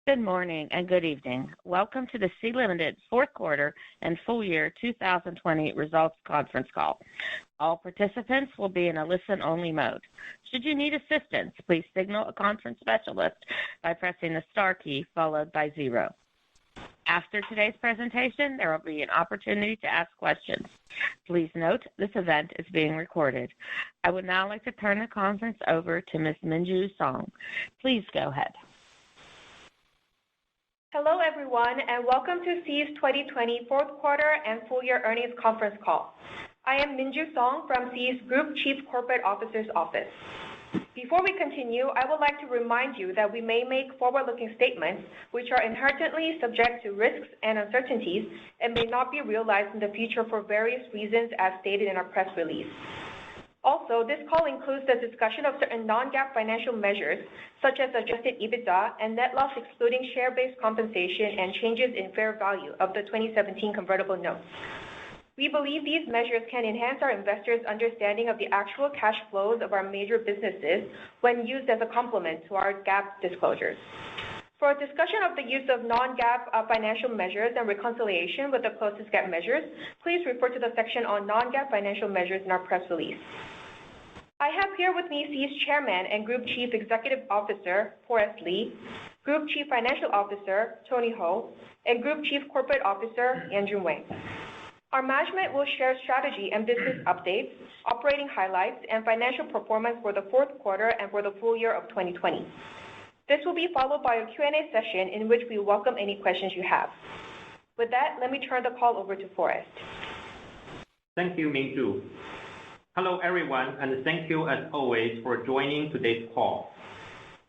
Good morning and good evening. Welcome to the Sea Limited fourth quarter and full year 2020 results conference call. All participants will be in a listen-only mode. Should you need assistance, please signal a conference specialist by pressing the star key followed by 0. After today's presentation, there will be an opportunity to ask questions. Please note this event is being recorded. I would now like to turn the conference over to Ms. Minju Song. Please go ahead. Hello, everyone, and welcome to Sea's 2020 fourth quarter and full year earnings conference call. I am Minju Song from Sea's Group Chief Corporate Officer's office. Before we continue, I would like to remind you that we may make forward-looking statements which are inherently subject to risks and uncertainties and may not be realized in the future for various reasons as stated in our press release. Also, this call includes the discussion of certain non-GAAP financial measures, such as adjusted EBITDA and net loss excluding share-based compensation and changes in fair value of the 2017 convertible notes. We believe these measures can enhance our investors' understanding of the actual cash flows of our major businesses when used as a complement to our GAAP disclosures. For a discussion of the use of non-GAAP financial measures and reconciliation with the closest GAAP measures, please refer to the section on non-GAAP financial measures in our press release. I have here with me Sea's Chairman and Group Chief Executive Officer, Forrest Li, Group Chief Financial Officer, Tony Hou, and Group Chief Corporate Officer, Andrew Wang. Our management will share strategy and business updates, operating highlights, and financial performance for the fourth quarter and for the full year of 2020. This will be followed by a Q&A session in which we welcome any questions you have. With that, let me turn the call over to Forrest. Thank you, Minju. Hello, everyone, and thank you as always for joining today's call.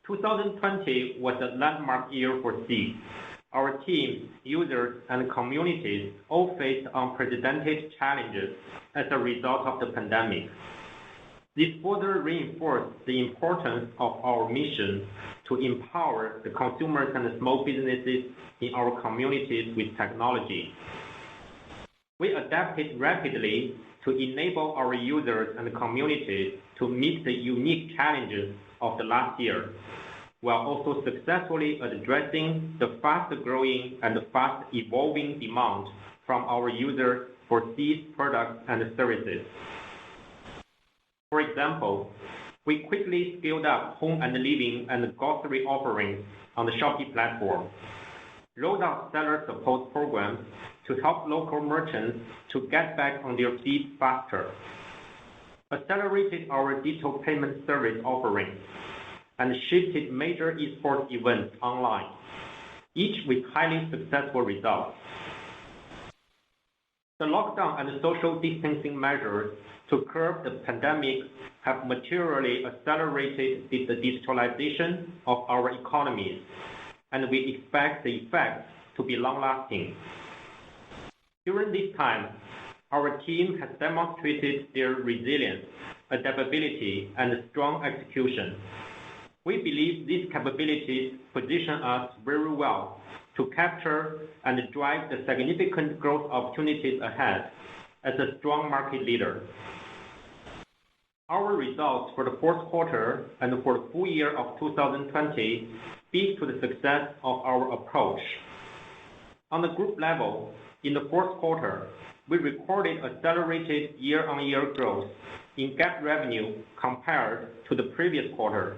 2020 was a landmark year for Sea. Our team, users, and communities all faced unprecedented challenges as a result of the pandemic. This further reinforced the importance of our mission to empower the consumers and small businesses in our communities with technology. We adapted rapidly to enable our users and communities to meet the unique challenges of the last year, while also successfully addressing the fast-growing and fast-evolving demand from our users for Sea's products and services. For example, we quickly scaled up home and living and grocery offerings on the Shopee platform, rolled out seller support programs to help local merchants to get back on their feet faster, accelerated our digital payment service offerings, and shifted major esports events online, each with highly successful results. The lockdown and social distancing measures to curb the pandemic have materially accelerated the digitalization of our economies, and we expect the effects to be long-lasting. During this time, our team has demonstrated their resilience, adaptability, and strong execution. We believe these capabilities position us very well to capture and drive the significant growth opportunities ahead as a strong market leader. Our results for the fourth quarter and for the full year of 2020 speak to the success of our approach. On the group level, in the fourth quarter, we recorded accelerated year-on-year growth in GAAP revenue compared to the previous quarter.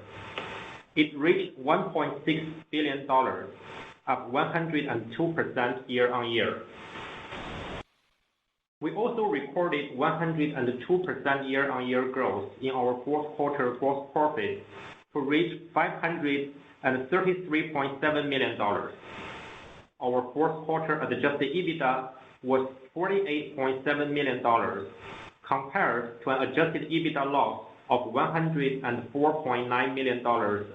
It reached $1.6 billion, up 102% year-on-year. We also recorded 102% year-on-year growth in our fourth quarter gross profit to reach $533.7 million. Our fourth quarter adjusted EBITDA was $48.7 million, compared to an adjusted EBITDA loss of $104.9 million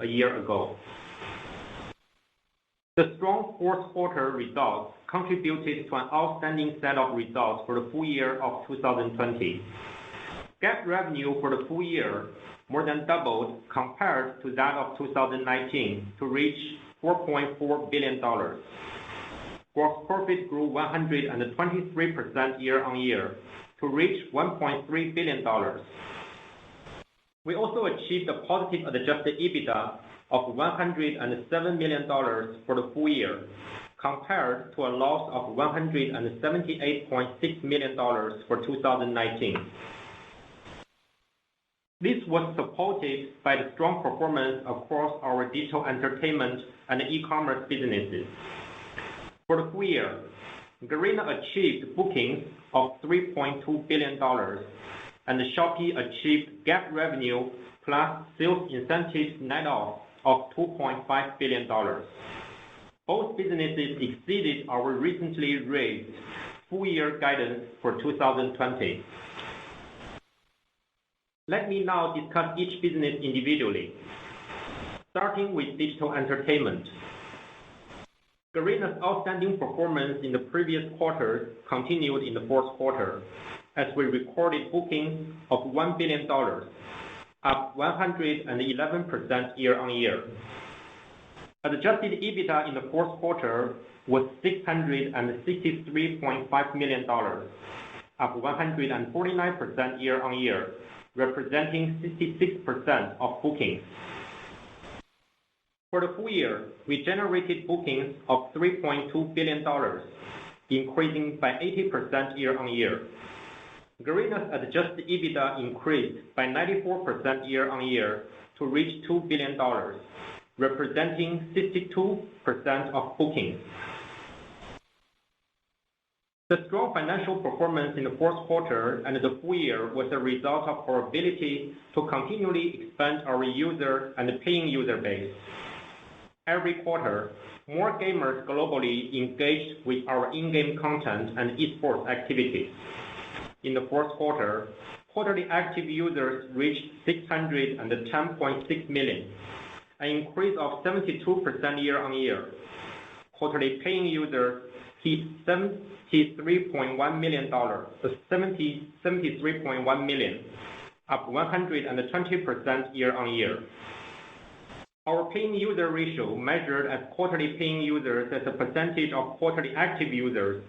a year ago. The strong fourth quarter results contributed to an outstanding set of results for the full year of 2020. GAAP revenue for the full year more than doubled compared to that of 2019 to reach $4.4 billion. Gross profit grew 123% year-on-year to reach $1.3 billion. We also achieved a positive adjusted EBITDA of $107 million for the full year, compared to a loss of $178.6 million for 2019. This was supported by the strong performance across our digital entertainment and e-commerce businesses. For the full year, Garena achieved bookings of $3.2 billion, and Shopee achieved GAAP revenue plus sales incentives net off of $2.5 billion. Both businesses exceeded our recently raised full-year guidance for 2020. Let me now discuss each business individually. Starting with digital entertainment. Garena's outstanding performance in the previous quarter continued in the fourth quarter, as we recorded bookings of $1 billion, up 111% year-on-year. Adjusted Ebitda in the fourth quarter was $663.5 million, up 149% year-on-year, representing 66% of bookings. For the full year, we generated bookings of $3.2 billion, increasing by 80% year-on-year. Garena's adjusted Ebitda increased by 94% year-on-year to reach $2 billion, representing 62% of bookings. The strong financial performance in the fourth quarter and the full year was a result of our ability to continually expand our user and paying user base. Every quarter, more gamers globally engaged with our in-game content and esports activities. In the fourth quarter, quarterly active users reached 610.6 million, an increase of 72% year-on-year. Quarterly paying users hit 73.1 million, up 120% year-on-year. Our paying user ratio, measured as quarterly paying users as a percentage of quarterly active users,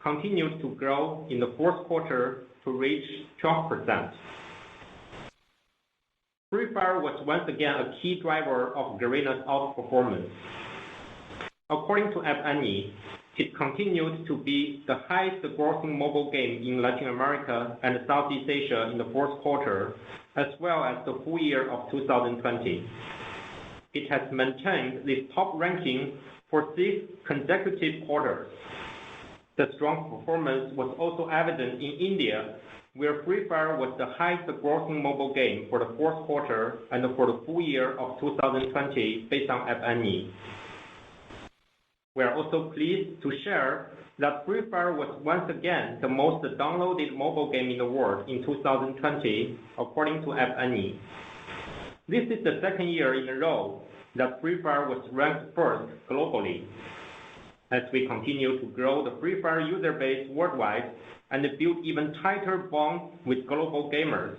continued to grow in the fourth quarter to reach 12%. Free Fire was once again a key driver of Garena's outperformance. According to App Annie, it continued to be the highest grossing mobile game in Latin America and Southeast Asia in the fourth quarter, as well as the full year of 2020. It has maintained this top ranking for 6 consecutive quarters. The strong performance was also evident in India, where Free Fire was the highest grossing mobile game for the fourth quarter and for the full year of 2020 based on App Annie. We are also pleased to share that Free Fire was once again the most downloaded mobile game in the world in 2020, according to App Annie. This is the second year in a row that Free Fire was ranked first globally. As we continue to grow the Free Fire user base worldwide and build even tighter bonds with global gamers,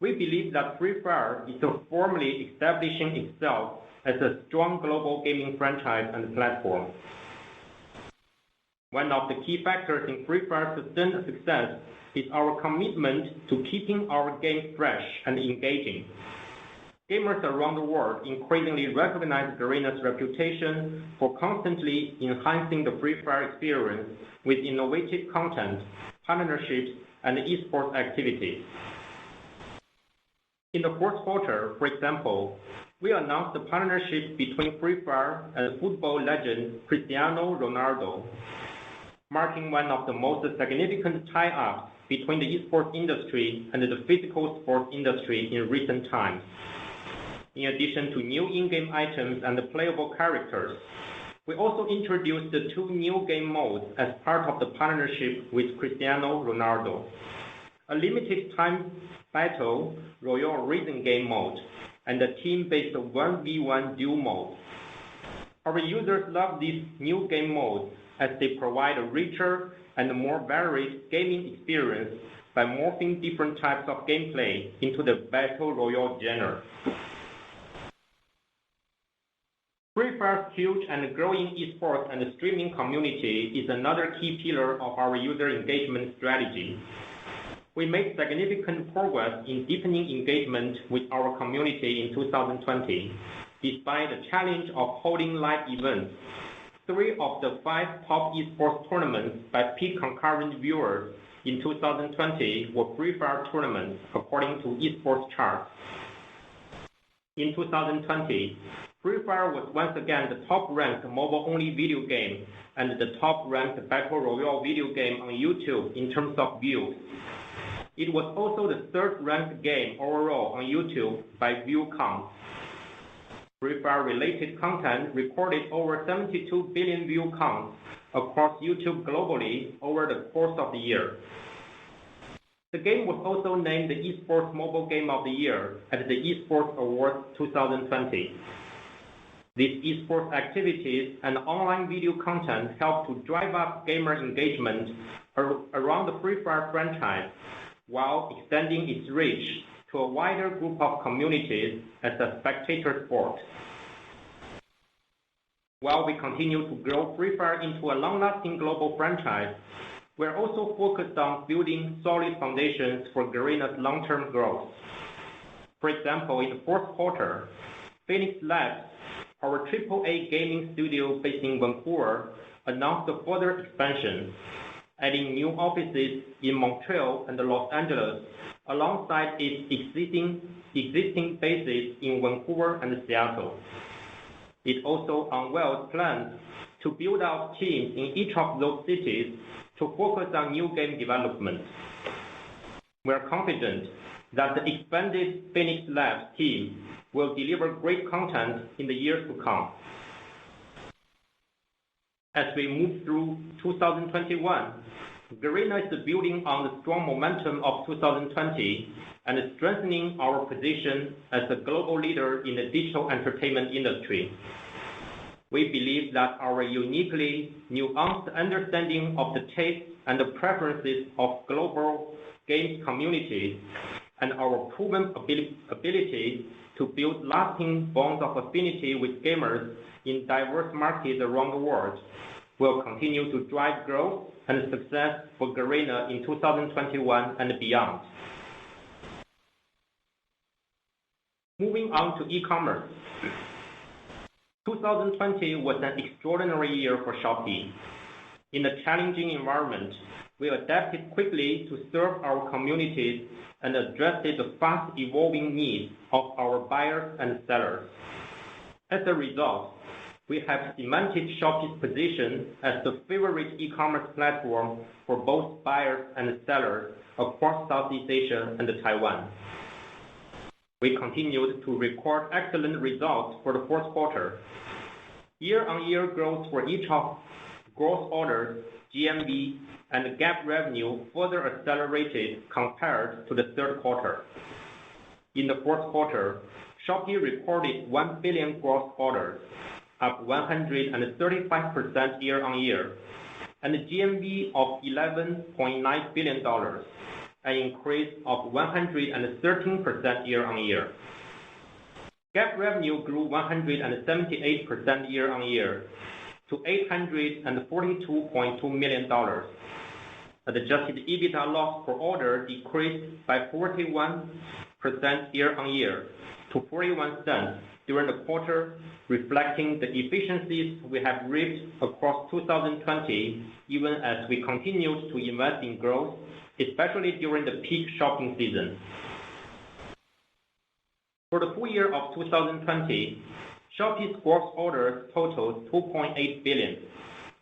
we believe that Free Fire is formally establishing itself as a strong global gaming franchise and platform. One of the key factors in Free Fire's sustained success is our commitment to keeping our game fresh and engaging. Gamers around the world increasingly recognize Garena's reputation for constantly enhancing the Free Fire experience with innovative content, partnerships, and esports activities. In the fourth quarter, for example, we announced the partnership between Free Fire and football legend Cristiano Ronaldo, marking one of the most significant tie-ups between the esports industry and the physical sports industry in recent times. In addition to new in-game items and playable characters, we also introduced the 2 new game modes as part of the partnership with Cristiano Ronaldo: a limited time battle royale racing game mode and a team-based 1v1 duel mode. Our users love these new game modes as they provide a richer and more varied gaming experience by morphing different types of gameplay into the battle royale genre. Free Fire's huge and growing esports and streaming community is another key pillar of our user engagement strategy. We made significant progress in deepening engagement with our community in 2020, Despite the challenge of holding live events, 3 of the 5 top esports tournaments by peak concurrent viewers in 2020 were Free Fire tournaments, according to esports charts. In 2020, Free Fire was once again the top-ranked mobile-only video game and the top-ranked battle royale video game on YouTube in terms of views. It was also the third-ranked game overall on YouTube by view count. Free Fire-related content recorded over 72 billion view counts across YouTube globally over the course of the year. The game was also named the Esports Mobile Game of the Year at the Esports Awards 2020. These esports activities and online video content help to drive up gamer engagement around the Free Fire franchise while extending its reach to a wider group of communities as a spectator sport. While we continue to grow Free Fire into a long-lasting global franchise, we're also focused on building solid foundations for Garena's long-term growth. For example, in the fourth quarter, Phoenix Labs, our AAA gaming studio based in Vancouver, announced a further expansion, adding new offices in Montreal and Los Angeles, alongside its existing bases in Vancouver and Seattle. It also unveiled plans to build out teams in each of those cities to focus on new game development. We are confident that the expanded Phoenix Labs team will deliver great content in the years to come. As we move through 2021, Garena is building on the strong momentum of 2020 and strengthening our position as a global leader in the digital entertainment industry. We believe that our uniquely nuanced understanding of the tastes and the preferences of global games communities and our proven ability to build lasting bonds of affinity with gamers in diverse markets around the world will continue to drive growth and success for Garena in 2021 and beyond. Moving on to e-commerce. 2020 was an extraordinary year for Shopee. In a challenging environment, we adapted quickly to serve our communities and addressed the fast-evolving needs of our buyers and sellers. As a result, we have cemented Shopee's position as the favorite e-commerce platform for both buyers and sellers across Southeast Asia and Taiwan. We continued to record excellent results for the fourth quarter. Year-on-year growth for each of gross orders, GMV, and GAAP revenue further accelerated compared to the third quarter. In the fourth quarter, Shopee recorded 1 billion gross orders, up 135% year-on-year, and a GMV of $11.9 billion, an increase of 113% year-on-year. GAAP revenue grew 178% year-on-year to $842.2 million. Adjusted EBITDA loss per order decreased by 41% year-on-year to 41 cents during the quarter, reflecting the efficiencies we have reaped across 2020, even as we continued to invest in growth, especially during the peak shopping season. For the full year of 2020, Shopee's gross orders totaled 2.8 billion,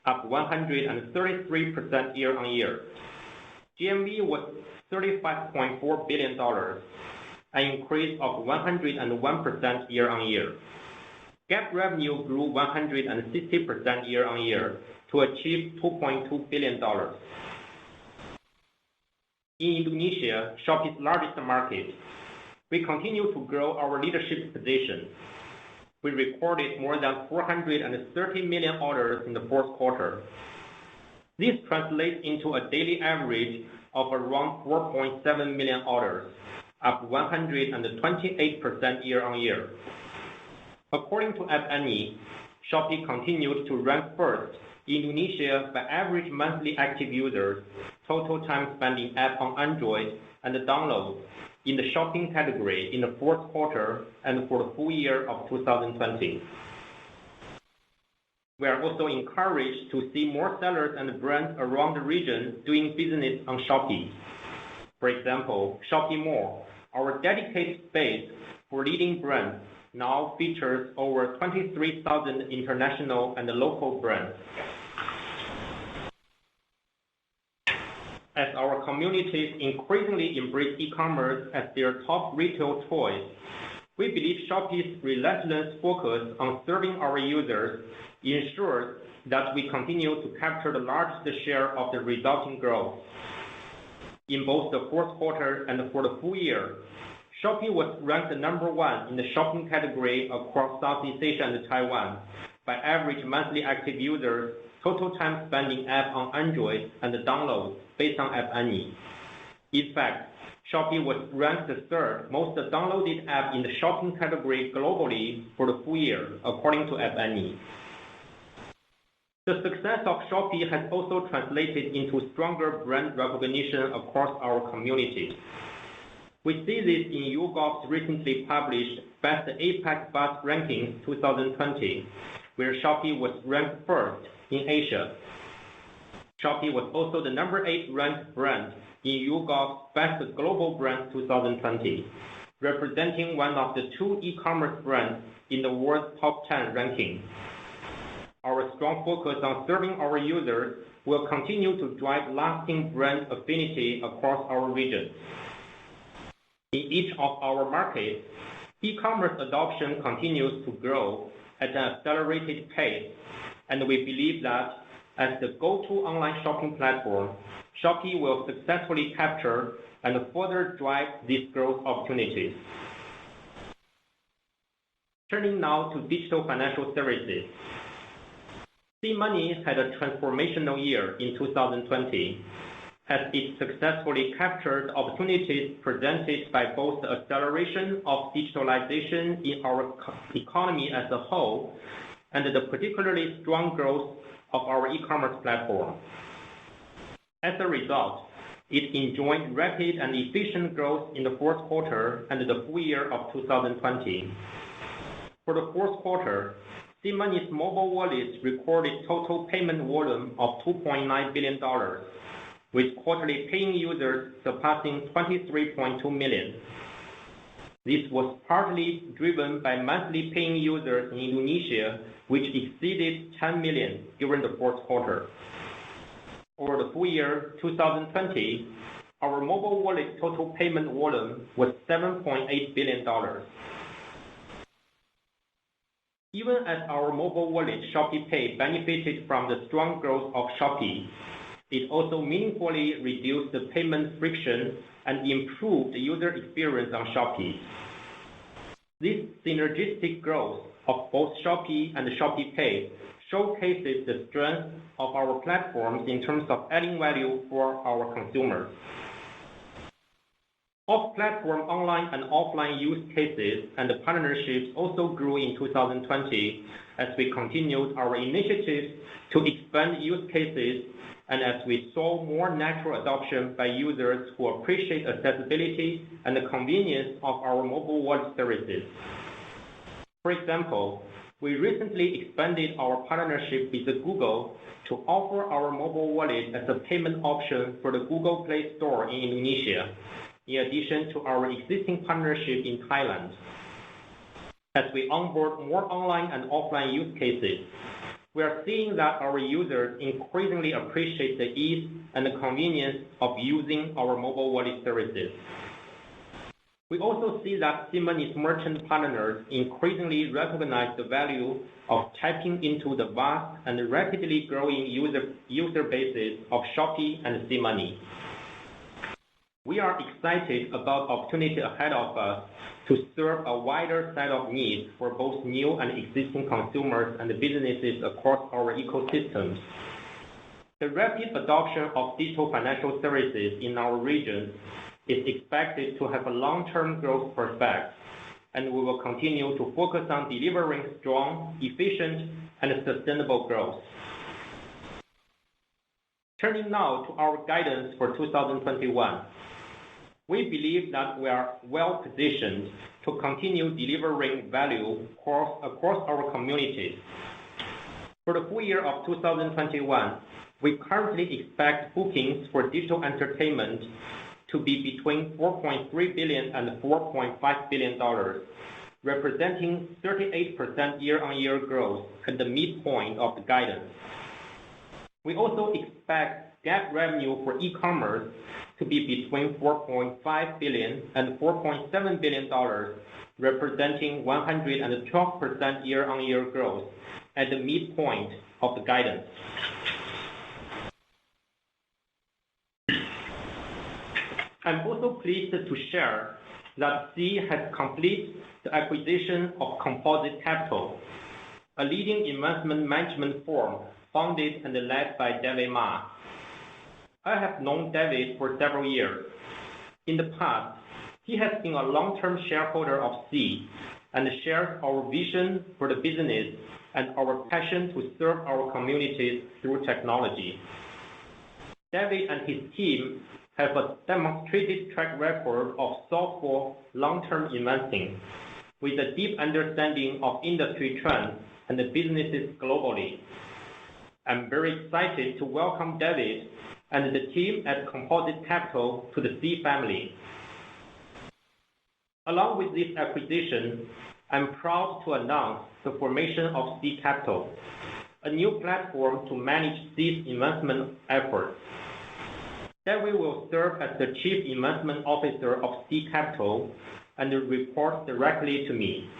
up 133% year-on-year. GMV was $35.4 billion, an increase of 101% year-on-year. GAAP revenue grew 160% year-on-year to achieve $2.2 billion. In Indonesia, Shopee's largest market, we continue to grow our leadership position. We recorded more than 430 million orders in the fourth quarter. This translates into a daily average of around 4.7 million orders, up 128% year-on-year. According to App Annie, Shopee continued to rank first in Indonesia by average monthly active users, total time spent in app on Android, and downloads in the shopping category in the fourth quarter and for the full year of 2020. We are also encouraged to see more sellers and brands around the region doing business on Shopee. For example, Shopee Mall, our dedicated space for leading brands, now features over 23,000 international and local brands. As our communities increasingly embrace e-commerce as their top retail choice, we believe Shopee's relentless focus on serving our users ensures that we continue to capture the largest share of the resulting growth. In both the fourth quarter and for the full year, Shopee was ranked number 1 in the shopping category across Southeast Asia and Taiwan by average monthly active users, total time spent in app on Android, and downloads based on App Annie. In fact, Shopee was ranked the 3rd most downloaded app in the shopping category globally for the full year, according to App Annie. The success of Shopee has also translated into stronger brand recognition across our community. We see this in YouGov's recently published Best APAC Buzz Rankings 2020, where Shopee was ranked 1st in Asia. Shopee was also the number 8 ranked brand in YouGov's Best Global Brands 2020, representing one of the 2 e-commerce brands in the world's top 10 ranking. Our strong focus on serving our users will continue to drive lasting brand affinity across our region. In each of our markets, e-commerce adoption continues to grow at an accelerated pace, and we believe that as the go-to online shopping platform, Shopee will successfully capture and further drive these growth opportunities. Turning now to digital financial services. SeaMoney had a transformational year in 2020 as it successfully captured opportunities presented by both the acceleration of digitalization in our economy as a whole and the particularly strong growth of our e-commerce platform. As a result, it enjoyed rapid and efficient growth in the fourth quarter and the full year of 2020. For the fourth quarter, SeaMoney's mobile wallets recorded total payment volume of $2.9 billion, with quarterly paying users surpassing 23.2 million. This was partly driven by monthly paying users in Indonesia, which exceeded 10 million during the fourth quarter. Over the full year 2020, our mobile wallet total payment volume was $7.8 billion. Even as our mobile wallet Shopee Pay benefited from the strong growth of Shopee, it also meaningfully reduced the payment friction and improved the user experience on Shopee. This synergistic growth of both Shopee and Shopee Pay showcases the strength of our platforms in terms of adding value for our consumers. Off-platform online and offline use cases and partnerships also grew in 2020 as we continued our initiatives to expand use cases and as we saw more natural adoption by users who appreciate accessibility and the convenience of our mobile wallet services. For example, we recently expanded our partnership with Google to offer our mobile wallet as a payment option for the Google Play Store in Indonesia, in addition to our existing partnership in Thailand. As we onboard more online and offline use cases, we are seeing that our users increasingly appreciate the ease and the convenience of using our mobile wallet services. We also see that SeaMoney's merchant partners increasingly recognize the value of tapping into the vast and rapidly growing user bases of Shopee and SeaMoney. We are excited about the opportunity ahead of us to serve a wider set of needs for both new and existing consumers and businesses across our ecosystems. The rapid adoption of digital financial services in our region is expected to have a long-term growth prospect, and we will continue to focus on delivering strong, efficient, and sustainable growth. Turning now to our guidance for 2021. We believe that we are well-positioned to continue delivering value across our communities. For the full year of 2021, we currently expect bookings for digital entertainment to be between $4.3 billion and $4.5 billion, representing 38% year-on-year growth at the midpoint of the guidance. We also expect GAAP revenue for e-commerce to be between $4.5 billion and $4.7 billion, representing 112% year-on-year growth at the midpoint of the guidance. I'm also pleased to share that Sea has completed the acquisition of Composite Capital, a leading investment management firm founded and led by David Ma. I have known David for several years. In the past, he has been a long-term shareholder of Sea and shares our vision for the business and our passion to serve our communities through technology. David and his team have a demonstrated track record of thoughtful long-term investing with a deep understanding of industry trends and the businesses globally. I'm very excited to welcome David and the team at Composite Capital to the Sea family. Along with this acquisition, I'm proud to announce the formation of Sea Capital, a new platform to manage Sea's investment efforts. David will serve as the Chief Investment Officer of Sea Capital and report directly to me.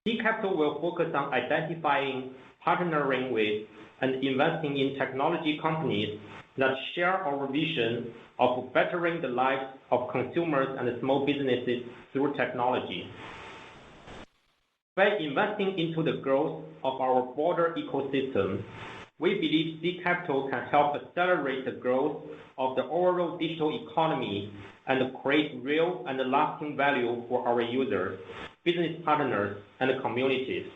Sea Capital will focus on identifying, partnering with, and investing in technology companies that share our vision of bettering the lives of consumers and small businesses through technology. By investing into the growth of our broader ecosystem, we believe Sea Capital can help accelerate the growth of the overall digital economy and create real and lasting value for our users, business partners, and communities.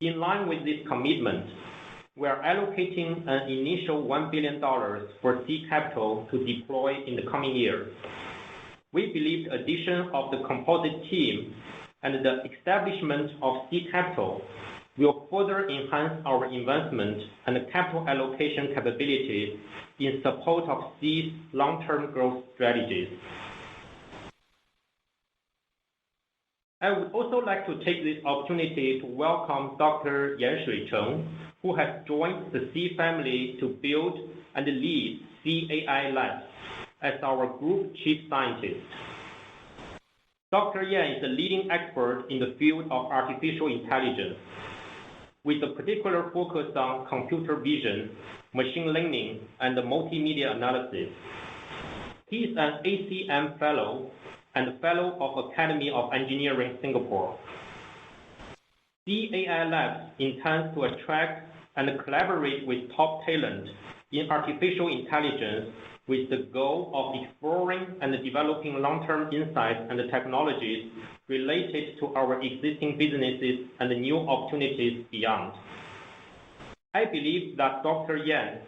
In line with this commitment, we are allocating an initial $1 billion for Sea Capital to deploy in the coming years. We believe the addition of the Composite team and the establishment of Sea Capital will further enhance our investment and capital allocation capabilities in support of Sea's long-term growth strategies. I would also like to take this opportunity to welcome Dr. Yanshui Cheng, who has joined the Sea family to build and lead Sea AI Labs as our Group Chief Scientist. Dr. Yan is a leading expert in the field of artificial intelligence, with a particular focus on computer vision, machine learning, and multimedia analysis. He is an ACM Fellow and Fellow of Academy of Engineering Singapore. Sea AI Labs intends to attract and collaborate with top talent in artificial intelligence with the goal of exploring and developing long-term insights and technologies related to our existing businesses and new opportunities beyond. I believe that Dr. Yan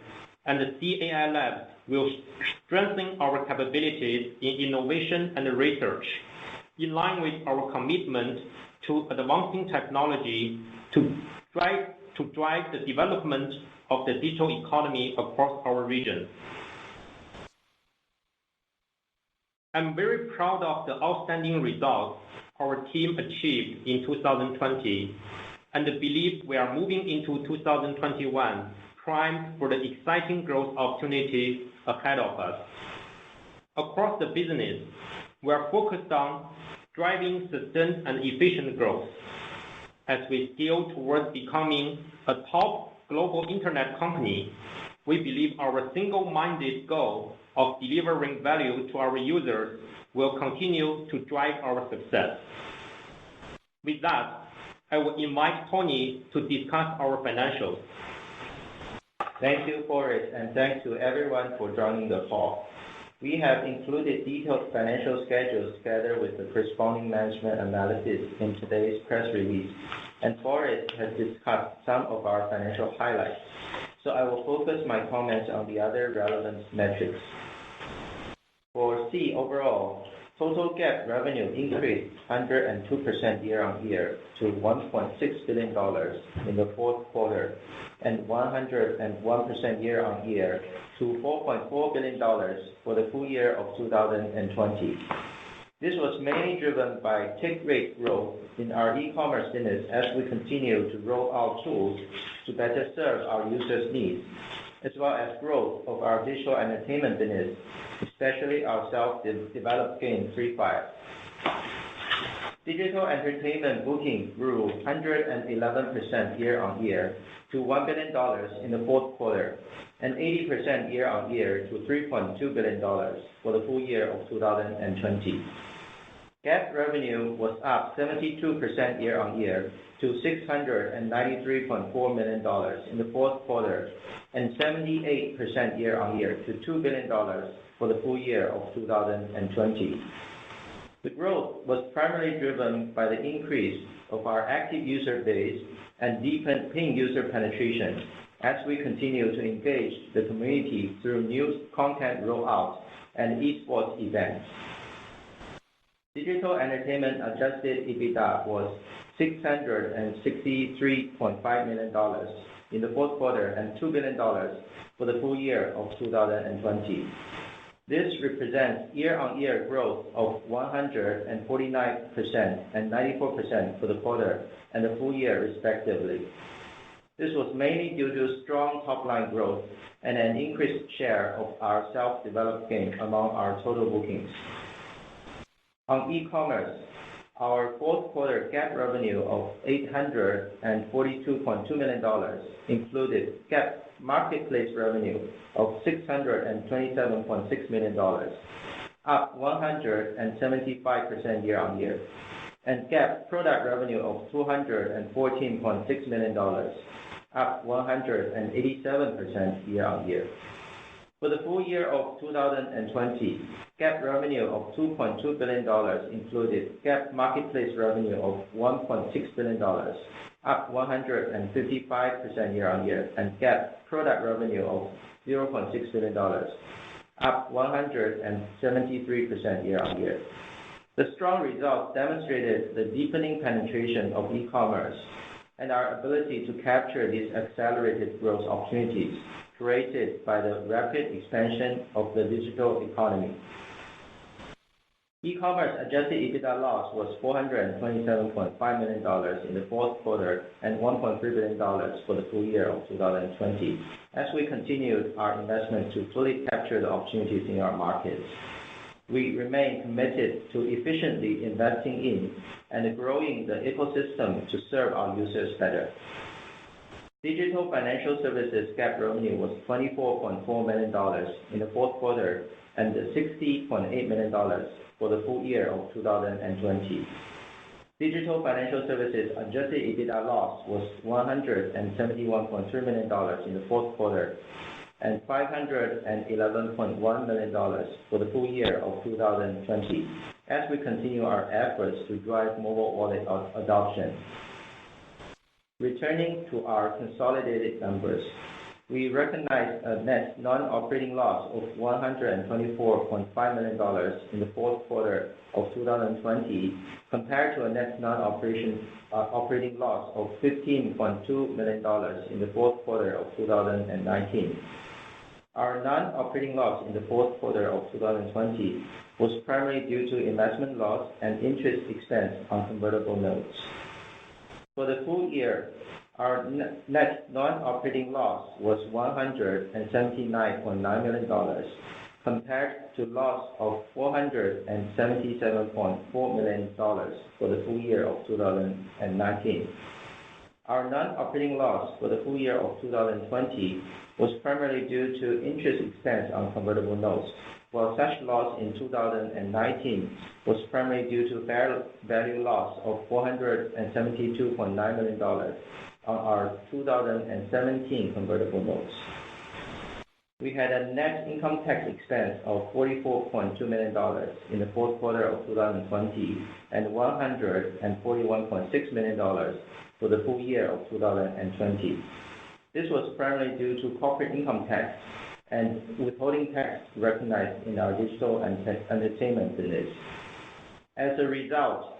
and the Sea AI Labs will strengthen our capabilities in innovation and research, in line with our commitment to advancing technology to drive the development of the digital economy across our region. I'm very proud of the outstanding results our team achieved in 2020 and believe we are moving into 2021 primed for the exciting growth opportunities ahead of us. Across the business, we are focused on driving sustained and efficient growth. As we scale towards becoming a top global internet company, we believe our single-minded goal of delivering value to our users will continue to drive our success. With that, I will invite Tony to discuss our financials. Thank you, Forrest, and thanks to everyone for joining the call. We have included detailed financial schedules together with the corresponding management analysis in today's press release, and Forrest has discussed some of our financial highlights, so I will focus my comments on the other relevant metrics. For Sea overall, total GAAP revenue increased 102% year-on-year to $1.6 billion in the fourth quarter, and 101% year-on-year to $4.4 billion for the full year of 2020. This was mainly driven by take rate growth in our e-commerce business as we continue to roll out tools to better serve our users' needs, as well as growth of our digital entertainment business, especially our self-developed game, Free Fire. Digital entertainment bookings grew 111% year-on-year to $1 billion in the fourth quarter, and 80% year-on-year to $3.2 billion for the full year of 2020. GAAP revenue was up 72% year-on-year to $693.4 million in the fourth quarter, and 78% year-on-year to $2 billion for the full year of 2020. The growth was primarily driven by the increase of our active user base and deepened paying user penetration as we continue to engage the community through new content rollout and esports events. Digital entertainment adjusted Ebitda was $663.5 million in the fourth quarter and $2 billion for the full year of 2020. This represents year-on-year growth of 149% and 94% for the quarter and the full year respectively. This was mainly due to strong top-line growth and an increased share of our self-developed game among our total bookings. On e-commerce, our fourth quarter GAAP revenue of $842.2 million included GAAP marketplace revenue of $627.6 million, up 175% year-on-year, and GAAP product revenue of $214.6 million, up 187% year-on-year. For the full year of 2020, GAAP revenue of $2.2 billion included GAAP marketplace revenue of $1.6 billion, up 155% year-on-year, and GAAP product revenue of $0.6 billion, up 173% year-on-year. The strong results demonstrated the deepening penetration of e-commerce and our ability to capture these accelerated growth opportunities created by the rapid expansion of the digital economy. E-commerce adjusted Ebitda loss was $427.5 million in the fourth quarter and $1.3 billion for the full year of 2020, as we continued our investment to fully capture the opportunities in our markets. We remain committed to efficiently investing in and growing the ecosystem to serve our users better. Digital financial services GAAP revenue was $24.4 million in the fourth quarter and $60.8 million for the full year of 2020. Digital financial services adjusted Ebitda loss was $171.3 million in the fourth quarter and $511.1 million for the full year of 2020, as we continue our efforts to drive mobile wallet adoption. Returning to our consolidated numbers, we recognized a net non-operating loss of $124.5 million in the fourth quarter of 2020, compared to a net operating loss of $15.2 million in the fourth quarter of 2019. Our non-operating loss in the fourth quarter of 2020 was primarily due to investment loss and interest expense on convertible notes. For the full year, our net non-operating loss was $179.9 million, compared to loss of $477.4 million for the full year of 2019. Our non-operating loss for the full year of 2020 was primarily due to interest expense on convertible notes, while such loss in 2019 was primarily due to fair value loss of $472.9 million on our 2017 convertible notes. We had a net income tax expense of $44.2 million in the fourth quarter of 2020 and $141.6 million for the full year of 2020. This was primarily due to corporate income tax and withholding tax recognized in our digital entertainment business. As a result,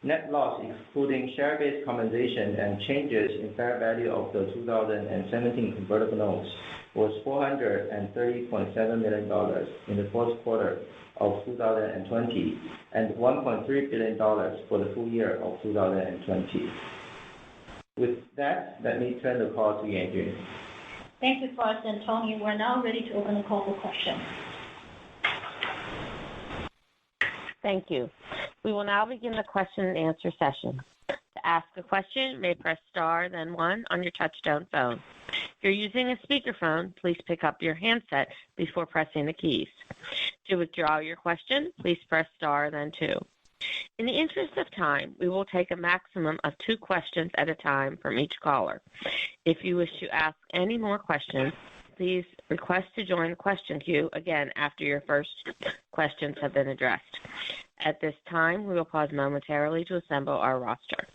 net loss excluding share-based compensation and changes in fair value of the 2017 convertible notes was $430.7 million in the fourth quarter of 2020 and $1.3 billion for the full year of 2020. With that, let me turn the call to Yanjun. Thank you, Forrest and Tony. We're now ready to open the call for questions. Thank you. We will now begin the question and answer session. To ask a question, you may press star, then one on your touchtone phone. If you're using a speakerphone, please pick up your handset before pressing the keys. To withdraw your question, please press star, then two. In the interest of time, we will take a maximum of 2 questions at a time from each caller. If you wish to ask any more questions, please request to join the question queue again after your first questions have been addressed. At this time, we will pause momentarily to assemble our roster.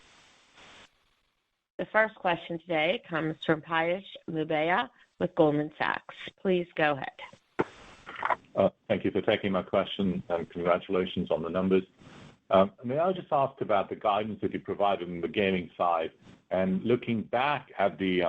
The first question today comes from Piyush Mubayi with Goldman Sachs. Please go ahead. Thank you for taking my question, and congratulations on the numbers. May I just ask about the guidance that you provided on the gaming side, and looking back at the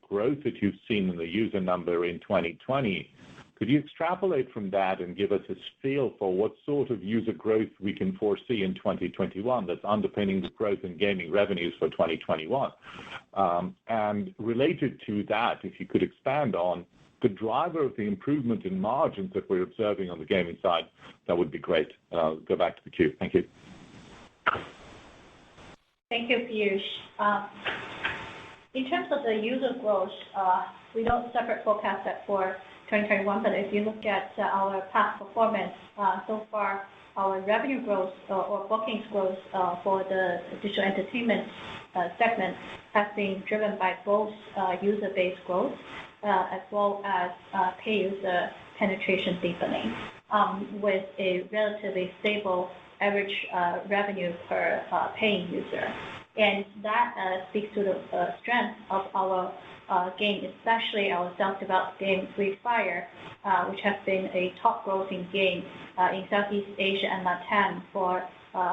growth that you've seen in the user number in 2020, could you extrapolate from that and give us a feel for what sort of user growth we can foresee in 2021 that's underpinning the growth in gaming revenues for 2021? And related to that, if you could expand on the driver of the improvement in margins that we're observing on the gaming side, that would be great. I'll go back to the queue. Thank you. Thank you, Piyush. In terms of the user growth, we don't separate forecast that for 2021, but if you look at our past performance, so far our revenue growth or bookings growth for the digital entertainment segment has been driven by both user-based growth as well as pay user penetration deepening, with a relatively stable average revenue per paying user. And that speaks to the strength of our game, especially our self-developed game, Free Fire, which has been a top grossing game in Southeast Asia and LATAM for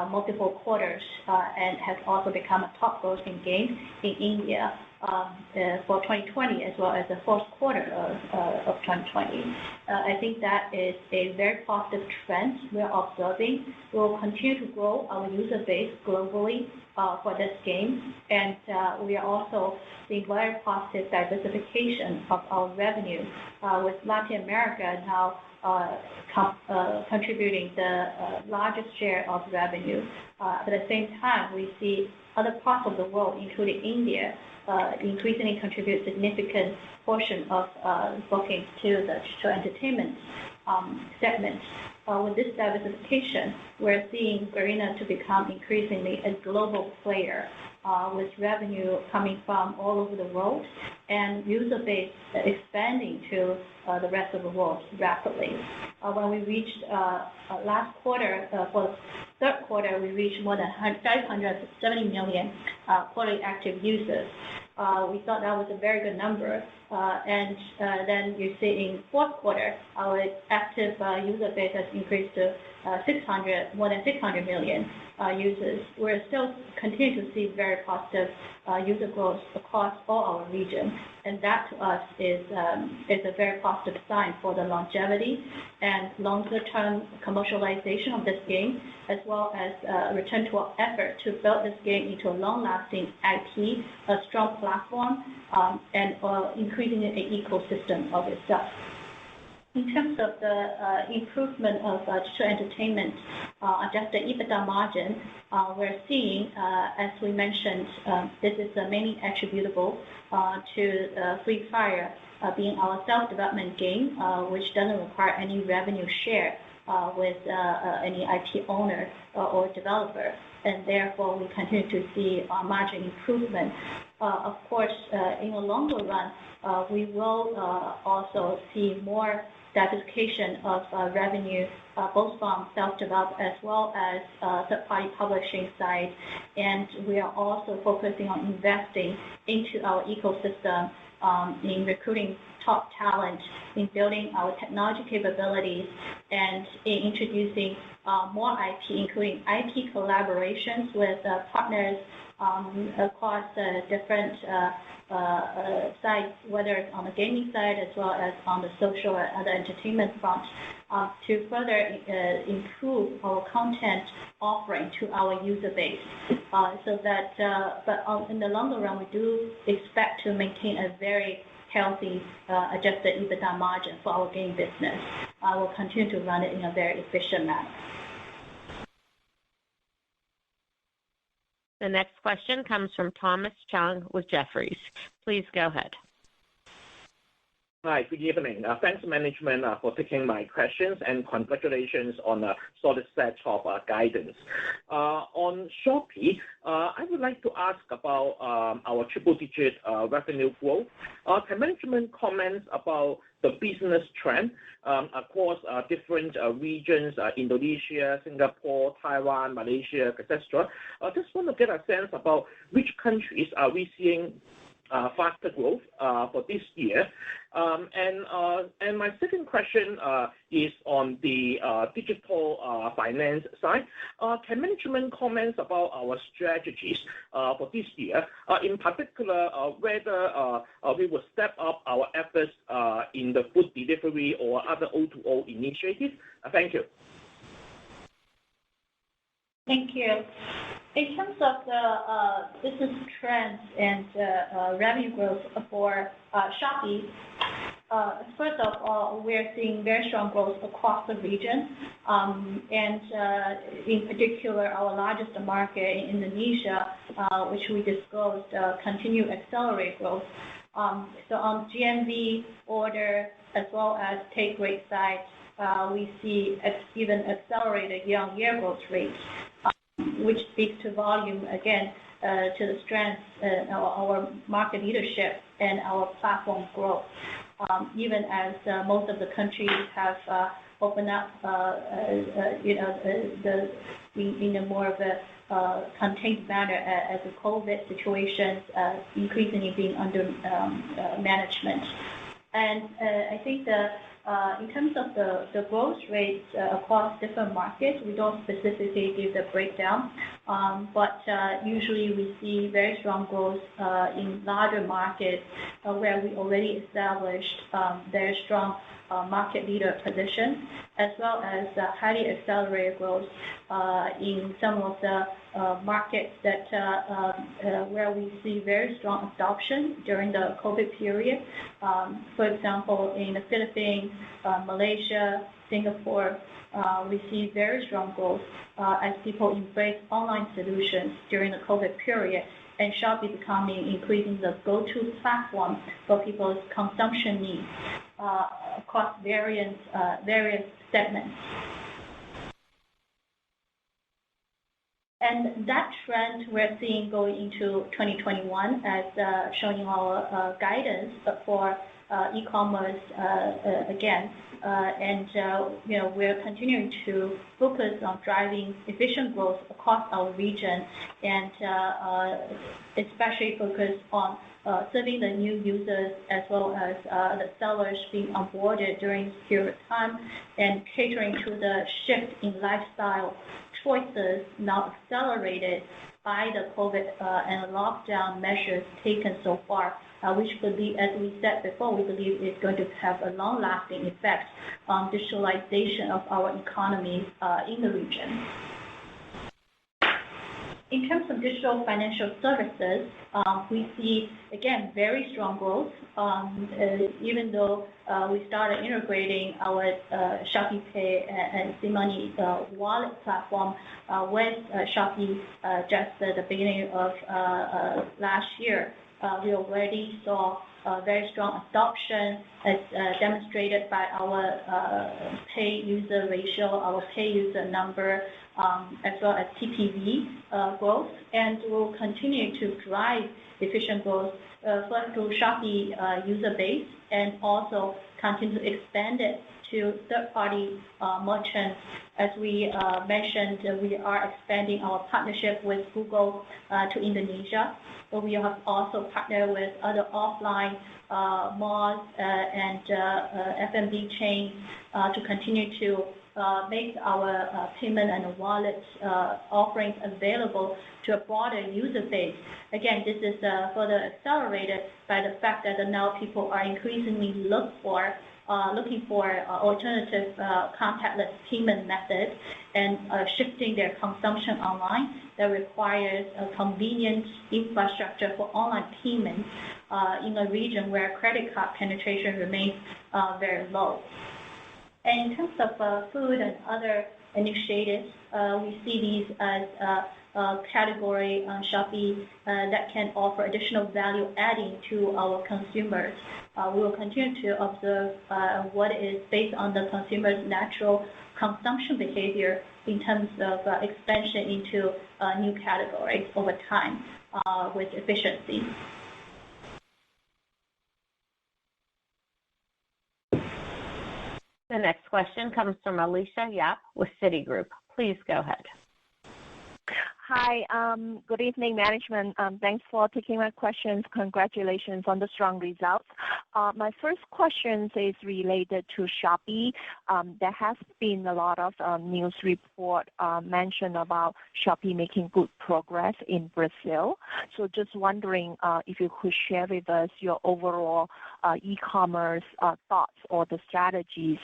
multiple quarters, and has also become a top grossing game in India for 2020 as well as the fourth quarter of 2020. I think that is a very positive trend we're observing. We will continue to grow our user base globally for this game, and we are also seeing very positive diversification of our revenue, with Latin America now contributing the largest share of revenue. At the same time, we see other parts of the world, including India, increasingly contribute significant portion of bookings to the digital entertainment segment. With this diversification, we're seeing Garena to become increasingly a global player, with revenue coming from all over the world and user base expanding to the rest of the world rapidly. When we reached last quarter, for the third quarter, we reached more than 570 million quarterly active users. We thought that was a very good number. And then you see in fourth quarter, our active user base has increased to more than 600 million users. We're still continue to see very positive user growth across all our regions, and that to us is a very positive sign for the longevity and longer-term commercialization of this game, as well as return to our effort to build this game into a long-lasting IP, a strong platform, and increasing an ecosystem of itself. In terms of the improvement of digital entertainment, adjusted Ebitda margin, we're seeing, as we mentioned, this is mainly attributable to Free Fire being our self-development game, which doesn't require any revenue share with any IP owner or developer, and therefore we continue to see margin improvement. Of course, in the longer run, we will also see more diversification of revenue, both from self-developed as well as third-party publishing side. And we are also focusing on investing into our ecosystem in recruiting top talent, in building our technology capabilities, and in introducing more IP, including IP collaborations with partners across different sides, whether it's on the gaming side as well as on the social or other entertainment front, to further improve our content offering to our user base. So that, in the longer run, we do expect to maintain a very healthy adjusted EBITDA margin for our game business. We'll continue to run it in a very efficient manner. The next question comes from Thomas Chung with Jefferies. Please go ahead. Hi, good evening. Thanks, management, for taking my questions, and congratulations on a solid set of guidance. On Shopee, I would like to ask about our triple-digit revenue growth. Can management comment about the business trend across different regions, Indonesia, Singapore, Taiwan, Malaysia, etc.? I just want to get a sense about which countries are we seeing faster growth for this year. And my second question is on the digital finance side. Can management comment about our strategies for this year, in particular whether we will step up our efforts in the food delivery or other O2O initiatives? Thank you. Thank you. In terms of the business trends and revenue growth for Shopee, first of all, we're seeing very strong growth across the region, and in particular, our largest market in Indonesia, which we disclosed, continue accelerate growth. So on GMV, order, as well as take rate side, we see even accelerated year-on-year growth rates, which speaks to volume, again, to the strength our market leadership and our platform growth. Even as most of the countries have opened up, in a more of a contained manner as the COVID situation increasingly being under management. And I think in terms of the growth rates across different markets, we don't specifically give the breakdown, but usually we see very strong growth in larger markets where we already established very strong market leader position, as well as highly accelerated growth in some of the markets that where we see very strong adoption during the COVID period. For example, in the Philippines, Malaysia, Singapore, we see very strong growth as people embrace online solutions during the COVID period, and Shopee becoming increasing the go-to platform for people's consumption needs across various segments. And that trend we're seeing going into 2021 as showing our guidance for e-commerce again. And we're continuing to focus on driving efficient growth across our region, and especially focus on serving the new users as well as the sellers being onboarded during this period of time, and catering to the shift in lifestyle choices now accelerated by the COVID and lockdown measures taken so far, which could be, as we said before, we believe is going to have a long-lasting effect on digitalization of our economy in the region. In terms of digital financial services, we see, again, very strong growth, even though we started integrating our Shopee Pay and SeaMoney wallet platform with Shopee just at the beginning of last year. We already saw very strong adoption as demonstrated by our pay user ratio, our pay user number, as well as TPV growth, and will continue to drive efficient growth first through Shopee user base and also continue to expand it to third-party merchants. As we mentioned, we are expanding our partnership with Google to Indonesia. So we have also partnered with other offline malls and F&B chains to continue to make our payment and wallet offerings available to a broader user base. Again, this is further accelerated by the fact that now people are increasingly looking for alternative contactless payment methods and shifting their consumption online that requires a convenient infrastructure for online payments in a region where credit card penetration remains very low. And in terms of food and other initiatives, we see these as a category on Shopee that can offer additional value adding to our consumers. We will continue to observe what is based on the consumer's natural consumption behavior in terms of expansion into new categories over time with efficiency. The next question comes from Alicia Yap with Citigroup. Please go ahead. Hi, good evening, management. Thanks for taking my questions. Congratulations on the strong results. My first question is related to Shopee. There has been a lot of news report mentioned about Shopee making good progress in Brazil. So just wondering if you could share with us your overall e-commerce thoughts or the strategies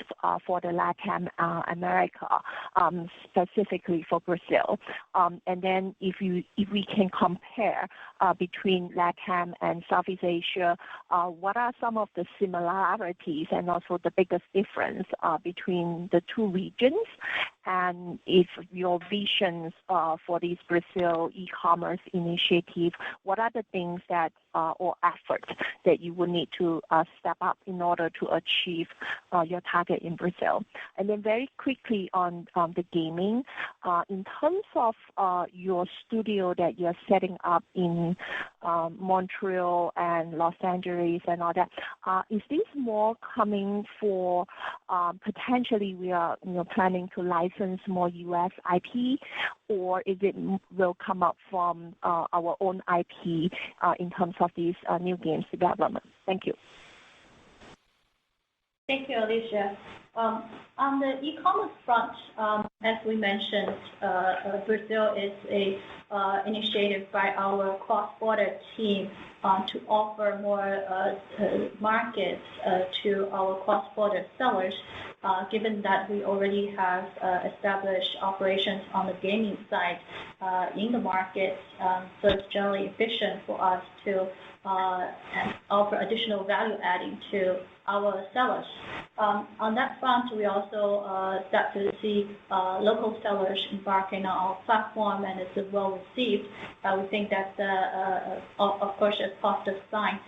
for the Latin America, specifically for Brazil. And then if we can compare between LATAM and Southeast Asia, what are some of the similarities and also the biggest difference between the two regions? And if your visions for this Brazil e-commerce initiative, what are the things that or efforts that you would need to step up in order to achieve your target in Brazil? And then very quickly on the gaming, in terms of your studio that you're setting up in Montreal and Los Angeles and all that, is this more coming for potentially we are planning to license more U.S. IP, or is it will come up from our own IP in terms of these new games development? Thank you. Thank you, Alicia. On the e-commerce front, as we mentioned, Brazil is a initiative by our cross-border team to offer more markets to our cross-border sellers, given that we already have established operations on the gaming side in the market. So it's generally efficient for us to offer additional value adding to our sellers. On that front, we also start to see local sellers embarking on our platform, and it's well received. We think that's, of course, a positive sign.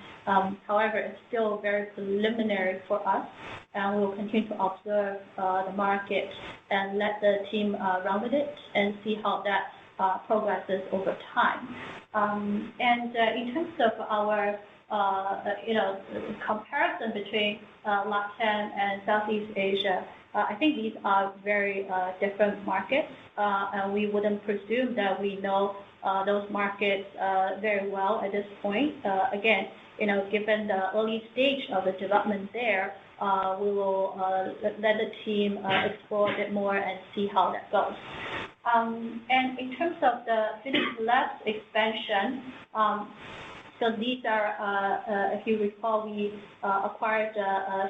However, it's still very preliminary for us, and we will continue to observe the market and let the team run with it and see how that progresses over time. And in terms of our comparison between LATAM and Southeast Asia, I think these are very different markets, and we wouldn't presume that we know those markets very well at this point. Again, given the early stage of the development there, we will let the team explore a bit more and see how that goes. And in terms of the Phoenix Labs expansion, so these are, if you recall, we acquired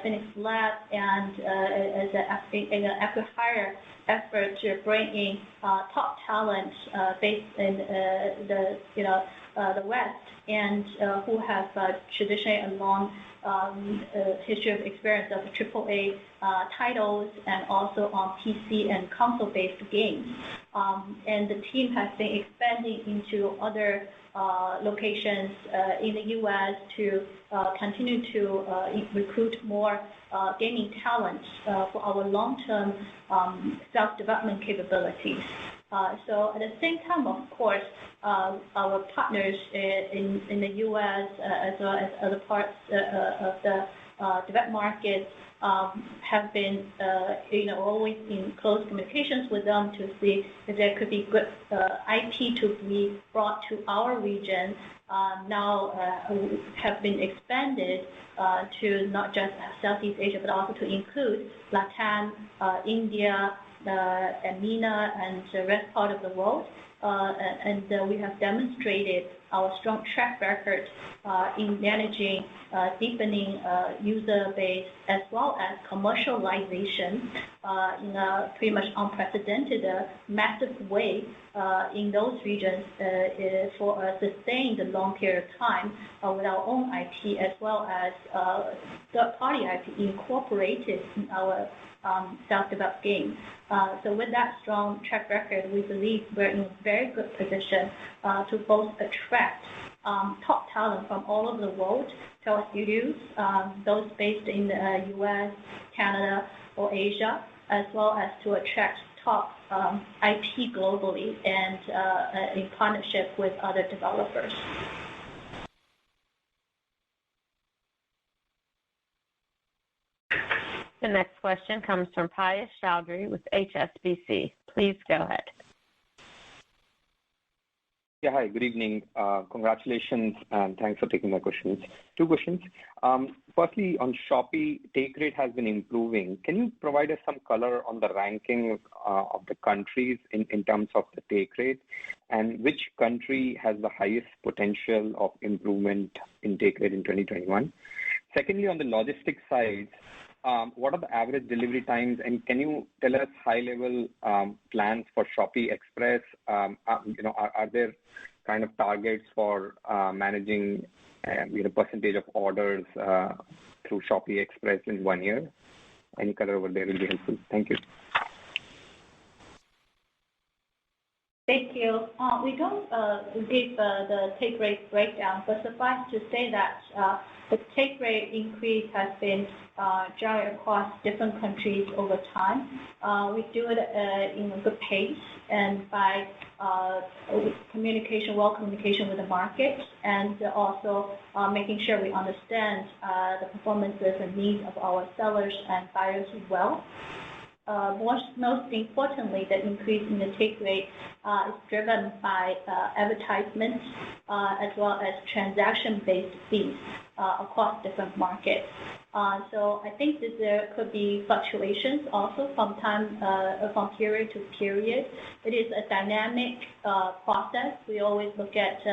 Phoenix Labs and as an acqui-hire effort to bring in top talent based in the West and who have traditionally a long history of experience of AAA titles and also on PC and console-based games. And the team has been expanding into other locations in the U.S. to continue to recruit more gaming talent for our long-term self-development capabilities. So at the same time, of course, our partners in the U.S. As well as other parts of the developed markets have been, always in close communications with them to see if there could be good IP to be brought to our region. Now have been expanded to not just Southeast Asia, but also to include Latin, India, MENA, and the rest part of the world. And we have demonstrated our strong track record in managing, deepening user base as well as commercialization in a pretty much unprecedented, massive way in those regions for a sustained long period of time with our own IP as well as third-party IP incorporated in our self-developed game. So with that strong track record, we believe we're in a very good position to both attract top talent from all over the world to our studios, those based in the US, Canada, or Asia, as well as to attract top IP globally and in partnership with other developers. The next question comes from Piyush Choudhary with HSBC. Please go ahead. Yeah, hi, good evening. Congratulations and thanks for taking my questions. Two questions. Firstly, on Shopee, take rate has been improving. Can you provide us some color on the ranking of the countries in terms of the take rate, and which country has the highest potential of improvement in take rate in 2021? Secondly, on the logistics side, what are the average delivery times, and can you tell us high-level plans for Shopee Express? Are there kind of targets for managing percentage of orders through Shopee Express in 1 year? Any color over there will be helpful. Thank you. Thank you. We don't give the take rate breakdown, but suffice to say that the take rate increase has been generally across different countries over time. We do it in a good pace and by communication with the market, and also making sure we understand the performances and needs of our sellers and buyers as well. Most importantly, the increase in the take rate is driven by advertisements as well as transaction-based fees across different markets. So I think that there could be fluctuations also from period to period. It is a dynamic process. We always look at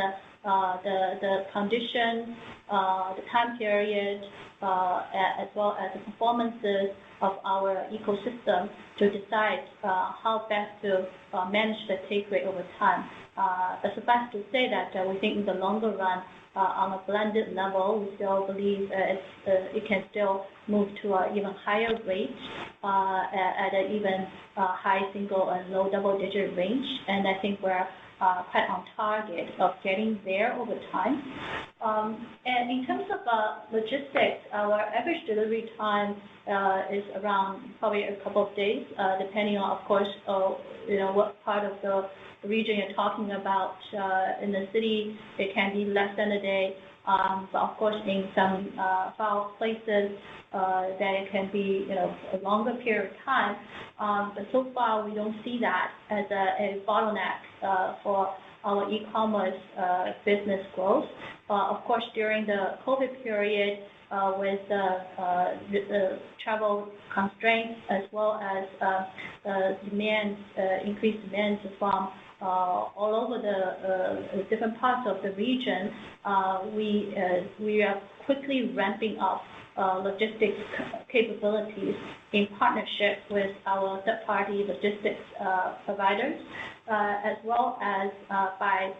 the conditions, the time period, as well as the performances of our ecosystem to decide how best to manage the take rate over time. But suffice to say that we think in the longer run, on a blended level, we still believe it can still move to an even higher rate at an even high single and low double-digit range. And I think we're quite on target of getting there over time. And in terms of logistics, our average delivery time is around probably a couple of days, depending on, of course, what part of the region you're talking about. In the city, it can be less than a day. But of course, in some far places, that it can be a longer period of time. But so far, we don't see that as a bottleneck for our e-commerce business growth. Of course, during the COVID period, with travel constraints as well as increased demands from all over the different parts of the region, we are quickly ramping up logistics capabilities in partnership with our third-party logistics providers, as well as by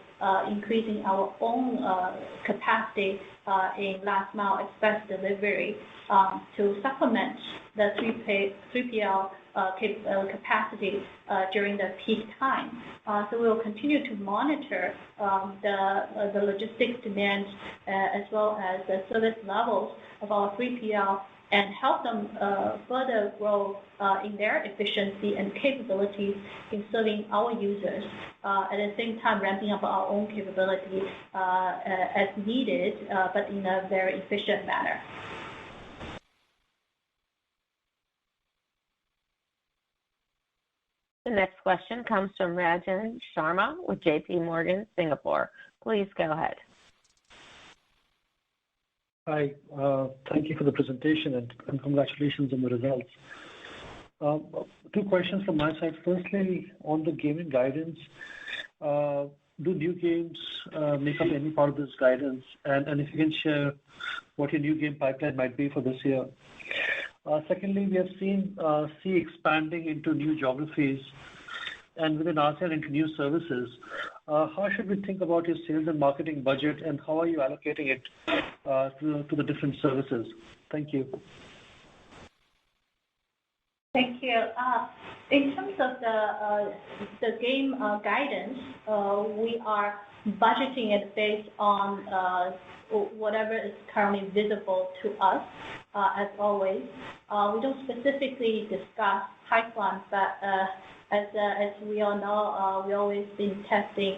increasing our own capacity in last mile express delivery to supplement the 3PL capacity during the peak time. So we will continue to monitor the logistics demand as well as the service levels of our 3PL and help them further grow in their efficiency and capabilities in serving our users. At the same time, ramping up our own capabilities as needed, but in a very efficient manner. The next question comes from Rajan Sharma with JP Morgan, Singapore. Please go ahead. Hi, thank you for the presentation and congratulations on the results. Two questions from my side. Firstly, on the gaming guidance, do new games make up any part of this guidance? And if you can share what your new game pipeline might be for this year. Secondly, we have seen Sea expanding into new geographies and within ASEAN into new services. How should we think about your sales and marketing budget, and how are you allocating it to the different services? Thank you. Thank you. In terms of the game guidance, we are budgeting it based on whatever is currently visible to us, as always. We don't specifically discuss pipelines, but as we all know, we always been testing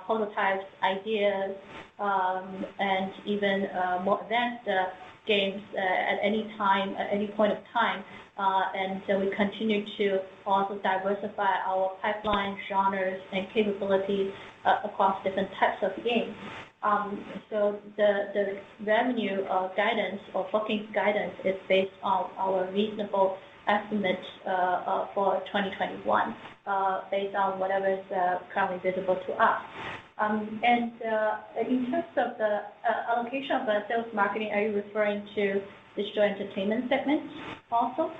prototypes, ideas, and even more advanced games at any time, at any point of time. And so we continue to also diversify our pipeline, genres, and capabilities across different types of games. So the revenue guidance or bookings guidance is based on our reasonable estimates for 2021, based on whatever is currently visible to us. And in terms of the allocation of the sales marketing, are you referring to digital entertainment segment also?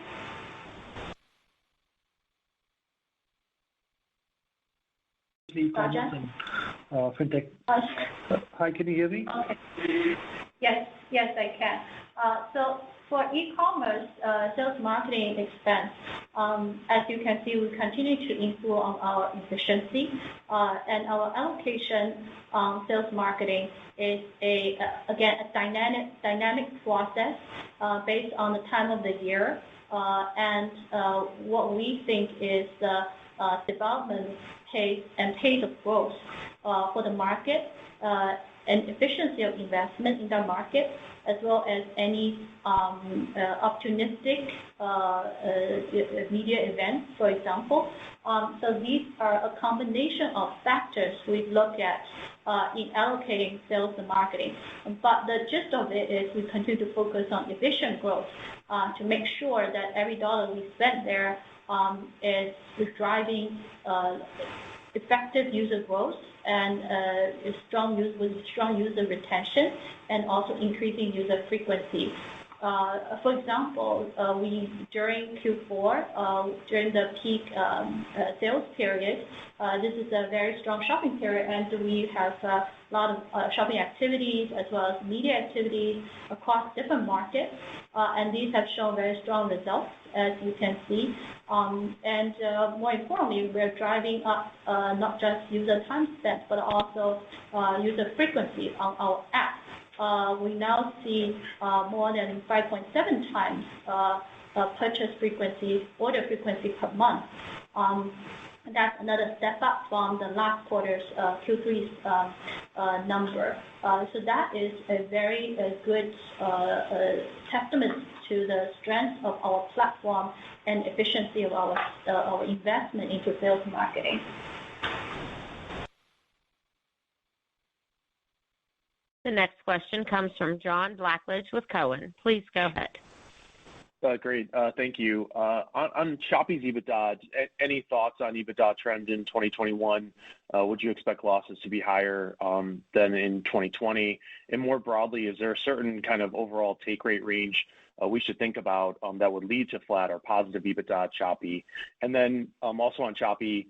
E-commerce and fintech. Hi, can you hear me? Okay. Yes, I can. So for e-commerce sales marketing expense, as you can see, we continue to improve on our efficiency, and our allocation sales marketing is again a dynamic process based on the time of the year and what we think is the development pace and pace of growth for the market and efficiency of investment in the market, as well as any opportunistic media events, for example. So these are a combination of factors we look at in allocating sales and marketing. But the gist of it is we continue to focus on efficient growth to make sure that every dollar we spend there is driving effective user growth and strong user retention, and also increasing user frequency. For example, during Q4, during the peak sales period, this is a very strong shopping period, and we have a lot of shopping activities as well as media activities across different markets, and these have shown very strong results, as you can see. And more importantly, we're driving up not just user time spent, but also user frequency on our app. We now see more than 5.7 times purchase frequency, order frequency per month. That's another step up from the last quarter's Q3's number. So that is a very good testament to the strength of our platform and efficiency of our investment into sales and marketing. The next question comes from John Blackledge with Cowen. Please go ahead. Great. Thank you. On Shopee's EBITDA, any thoughts on EBITDA trends in 2021? Would you expect losses to be higher than in 2020? And more broadly, is there a certain kind of overall take rate range we should think about that would lead to flat or positive EBITDA at Shopee? And then also on Shopee,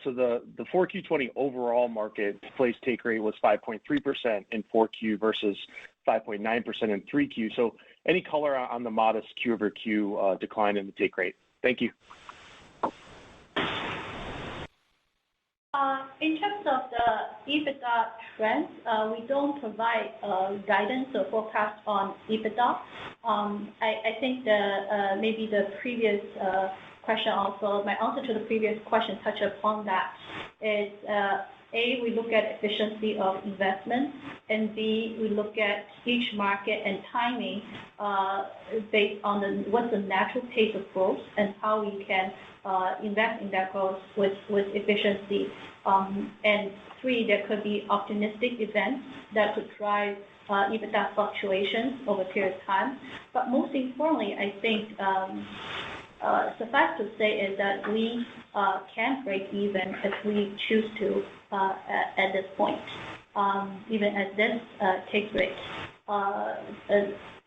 so the 4Q20 overall marketplace take rate was 5.3% in 4Q versus 5.9% in 3Q. So any color on the modest Q over Q decline in the take rate? Thank you. In terms of the Ebitda trends, we don't provide guidance or forecast on Ebitda. I think maybe the previous question also, my answer to the previous question touched upon that, is A, we look at efficiency of investment, and B, we look at each market and timing based on what's the natural pace of growth and how we can invest in that growth with efficiency. And three, there could be opportunistic events that could drive EBITDA fluctuations over a period of time. But most importantly, I think suffice to say is that we can break even if we choose to at this point, even at this take rate.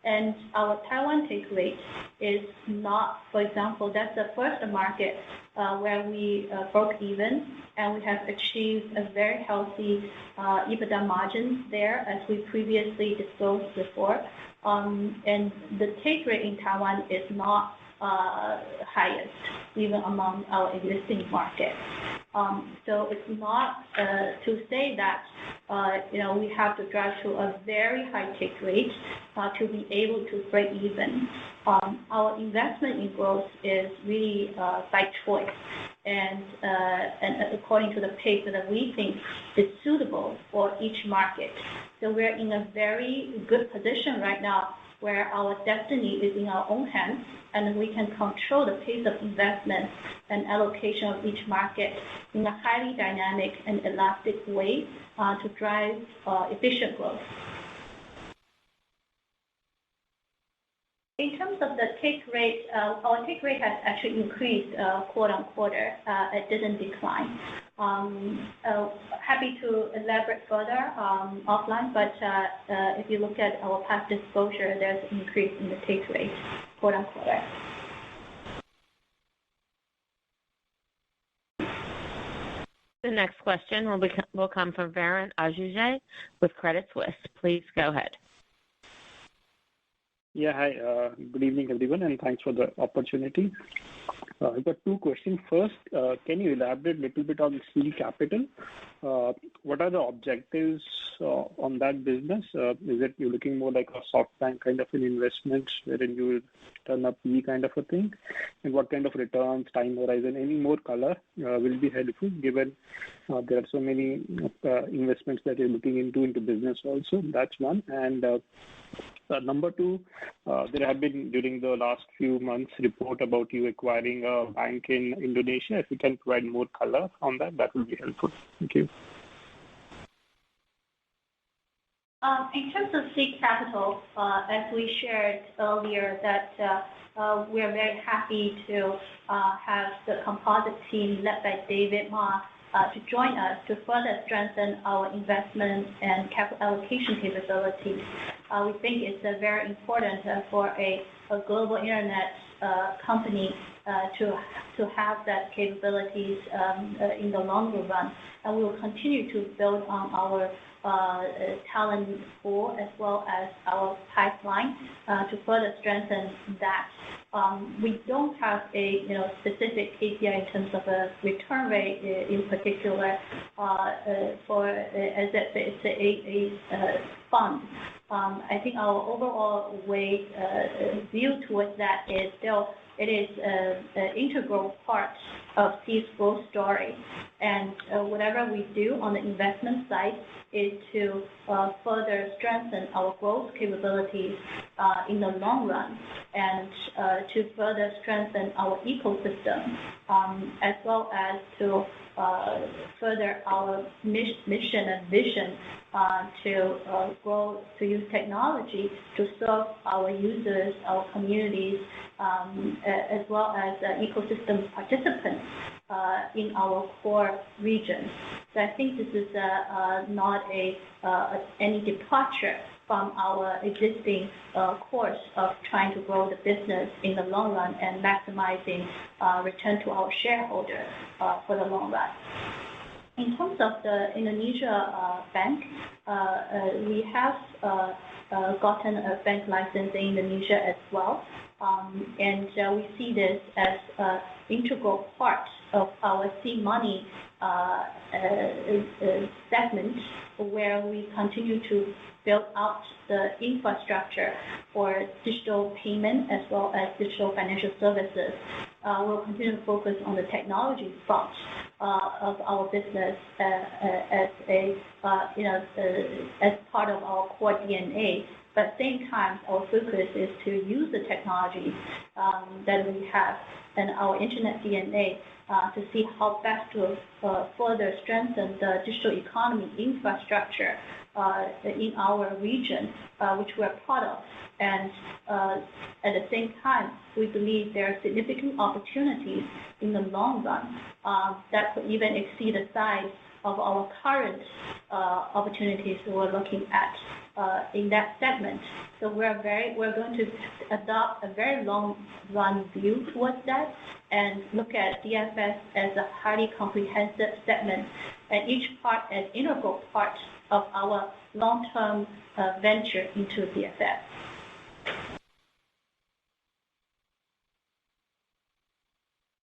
And our Taiwan take rate is not, for example, that's the first market where we broke even, and we have achieved a very healthy EBITDA margin there, as we previously disclosed before. And the take rate in Taiwan is not highest, even among our existing markets. So it's not to say that we have to drive to a very high take rate to be able to break even. Our investment in growth is really by choice and according to the pace that we think is suitable for each market. So we're in a very good position right now where our destiny is in our own hands, and we can control the pace of investment and allocation of each market in a highly dynamic and elastic way to drive efficient growth. In terms of the take rate, our take rate has actually increased quarter-on-quarter. It didn't decline. Happy to elaborate further offline, but if you look at our past disclosure, there's an increase in the take rate quarter-on-quarter. The next question will come from Varun Ahuja with Credit Suisse. Please go ahead. Yeah, hi. Good evening, everyone, and thanks for the opportunity. I've got two questions. First, can you elaborate a little bit on Sea Capital? What are the objectives on that business? Is it you're looking more like a SoftBank kind of an investment wherein you will turn up E kind of a thing? And what kind of returns, time horizon, any more color will be helpful given there are so many investments that you're looking into business also. That's one. And number two, there have been during the last few months report about you acquiring a bank in Indonesia. If you can provide more color on that, that would be helpful. Thank you. In terms of Sea Capital, as we shared earlier, that we are very happy to have the composite team led by David Ma to join us to further strengthen our investment and capital allocation capabilities. We think it's very important for a global internet company to have that capabilities in the longer run. And we will continue to build on our talent pool as well as our pipeline to further strengthen that. We don't have a specific KPI in terms of a return rate in particular for as if it's a fund. I think our overall view towards that is still it is an integral part of Sea's growth story. And whatever we do on the investment side is to further strengthen our growth capabilities in the long run and to further strengthen our ecosystem as well as to further our mission and vision to grow, to use technology to serve our users, our communities, as well as ecosystem participants in our core regions. So I think this is not any departure from our existing course of trying to grow the business in the long run and maximizing return to our shareholder for the long run. In terms of the Indonesia bank, we have gotten a bank license in Indonesia as well. And we see this as an integral part of our Sea Money segment where we continue to build out the infrastructure for digital payment as well as digital financial services. We'll continue to focus on the technology front of our business as part of our core DNA. But at the same time, our focus is to use the technologies that we have and our internet DNA to see how best to further strengthen the digital economy infrastructure in our region, which we're part of. And at the same time, we believe there are significant opportunities in the long run that could even exceed the size of our current opportunities we're looking at in that segment. So we're going to adopt a very long run view towards that and look at DFS as a highly comprehensive segment, and each part as integral part of our long-term venture into DFS.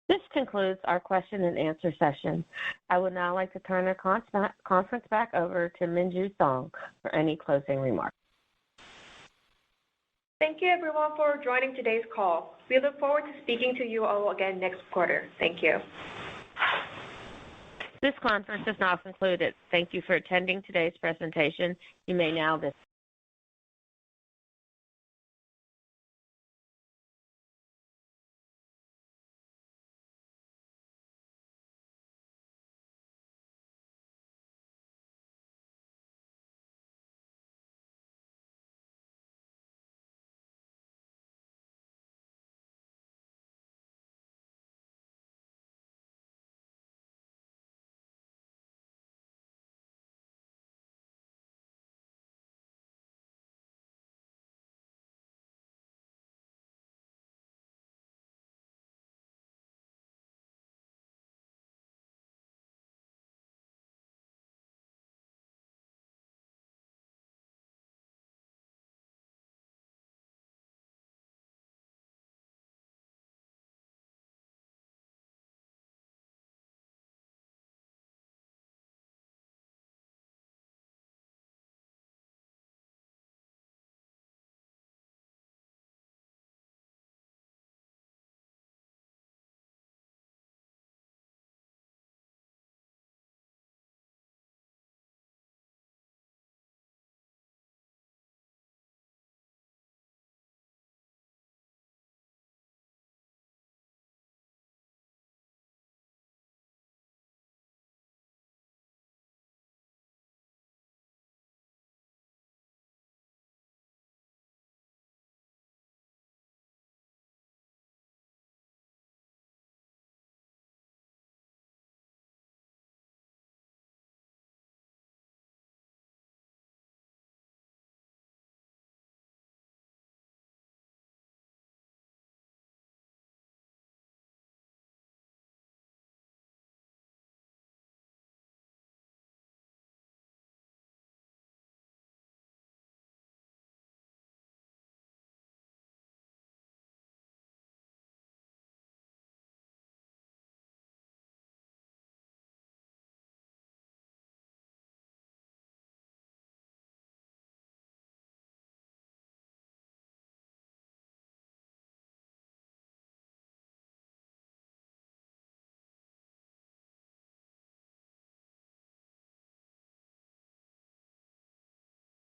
This concludes our question and answer session. I would now like to turn the conference back over to Minju Song for any closing remarks. Thank you, everyone, for joining today's call. We look forward to speaking to you all again next quarter. Thank you. This conference is now concluded. Thank you for attending today's presentation. You may now disconnect.